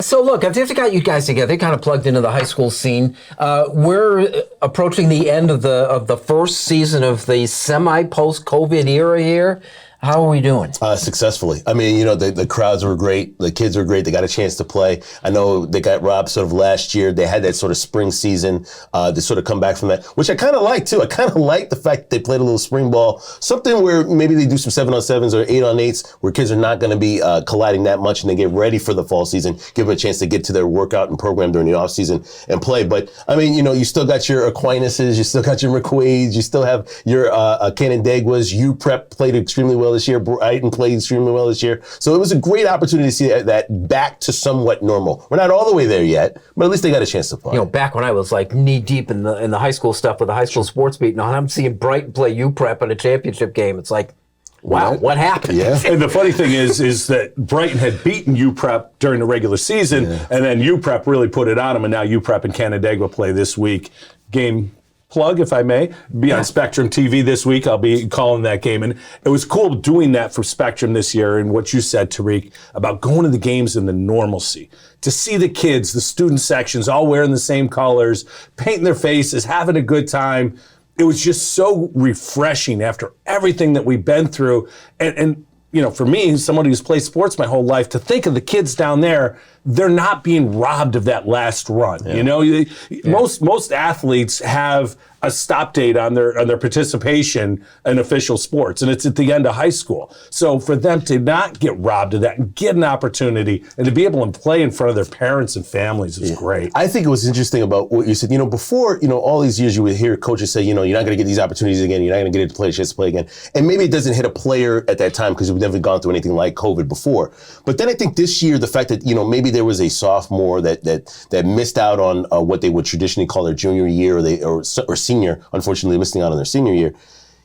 So look, I've just got you guys together, kind of plugged into the high school scene. We're approaching the end of the first season of the semi-post-COVID era here. How are we doing? Successfully. I mean, the crowds were great. The kids were great. They got a chance to play. I know they got robbed sort of last year. They had that sort of spring season to sort of come back from that, which I kind of like too. I kind of like the fact that they played a little spring ball, something where maybe they do some 7-on-7s or 8-on-8s where kids are not going to be colliding that much and they get ready for the fall season, give them a chance to get to their workout and program during the off season and play. But I mean, you still got your Aquinas, you still got your McQuaid's, you still have your Canandaiguas. UPrep played extremely well this year. Brighton played extremely well this year. So it was a great opportunity to see that back to somewhat normal. We're not all the way there yet, but at least they got a chance to play. Back when I was like knee deep in the high school stuff with the high school sports beat, and I'm seeing Brighton play UPrep in a championship game. It's like, wow, what happened? Yeah. And the funny thing is that Brighton had beaten UPrep during the regular season, and then UPrep really put it on them, and now UPrep and Canandaigua play this week. Game plug, if I may, be on Spectrum TV this week. I'll be calling that game. And it was cool doing that for Spectrum this year, and what you said, Tariq, about going to the games in the normalcy. To see the kids, the student sections, all wearing the same colors, painting their faces, having a good time. It was just so refreshing after everything that we've been through. And for me, somebody who's played sports my whole life, to think of the kids down there, they're not being robbed of that last run. Yeah. Most athletes have a stop date on their participation in official sports, and it's at the end of high school. So for them to not get robbed of that and get an opportunity and to be able to play in front of their parents and families is great. I think it was interesting about what you said. Before, all these years you would hear coaches say, you're not going to get these opportunities again. You're not going to get a chance to play again. And maybe it doesn't hit a player at that time because we've never gone through anything like COVID before. But then I think this year, the fact that, maybe there was a sophomore that missed out on what they would traditionally call their junior year or senior, unfortunately missing out on their senior year,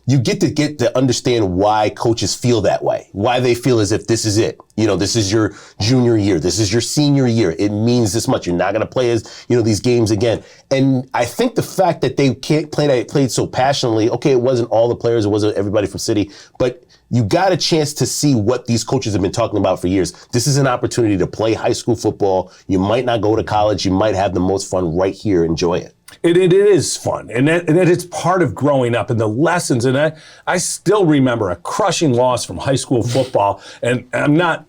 you get to understand why coaches feel that way, why they feel as if this is it. This is your junior year. This is your senior year. It means this much. You're not going to play these games again. And I think the fact that they played so passionately, okay, it wasn't all the players, it wasn't everybody from City, but you got a chance to see what these coaches have been talking about for years. This is an opportunity to play high school football. You might not go to college. You might have the most fun right here. Enjoy it. It is fun, and it's part of growing up and the lessons. And I still remember a crushing loss from high school football, and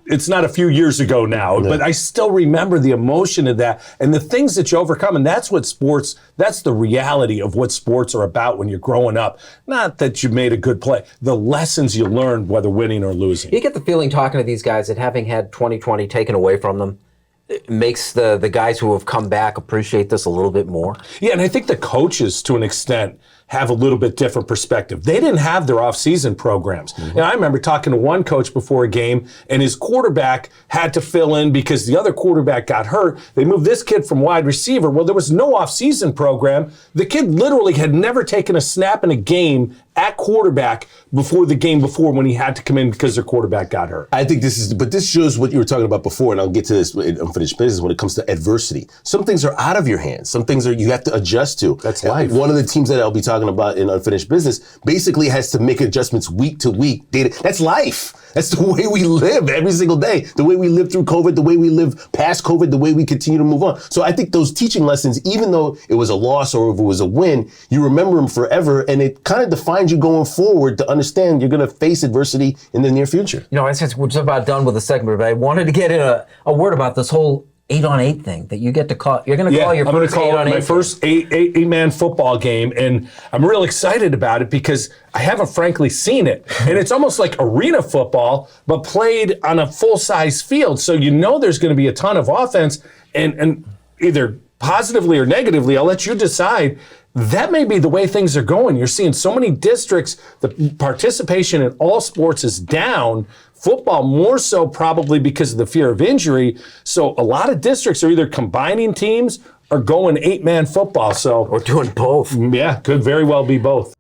it's not a few years ago now, but I still remember the emotion of that and the things that you overcome. And that's the reality of what sports are about when you're growing up. Not that you made a good play, the lessons you learned, whether winning or losing. You get the feeling talking to these guys that having had 2020 taken away from them, it makes the guys who have come back appreciate this a little bit more. Yeah, and I think the coaches, to an extent, have a little bit different perspective. They didn't have their off-season programs. Mm-hmm. And I remember talking to one coach before a game, and his quarterback had to fill in because the other quarterback got hurt. They moved this kid from wide receiver. Well, there was no off-season program. The kid literally had never taken a snap in a game at quarterback before the game before when he had to come in because their quarterback got hurt. I think this shows what you were talking about before, and I'll get to this in unfinished business when it comes to adversity. Some things are out of your hands. Some things you have to adjust to. That's life. One of the teams that I'll be talking about in unfinished business basically has to make adjustments week to week. That's life. That's the way we live every single day. The way we live through COVID, the way we live past COVID, the way we continue to move on. So I think those teaching lessons, even though it was a loss or if it was a win, you remember them forever, and it kind of defines you going forward to understand you're going to face adversity in the near future. I since we're just about done with the segment, but I wanted to get in a word about this whole 8-on-8 thing that you get to call. You're going to call your first 8-on-8 my first eight-man football game, and I'm real excited about it because I haven't frankly seen it. And it's almost like arena football, but played on a full-size field. So there's going to be a ton of offense, and either positively or negatively, I'll let you decide. That may be the way things are going. You're seeing so many districts, the participation in all sports is down. Football more so probably because of the fear of injury. So a lot of districts are either combining teams or going 8-man football. Or doing both. Yeah, could very well be both.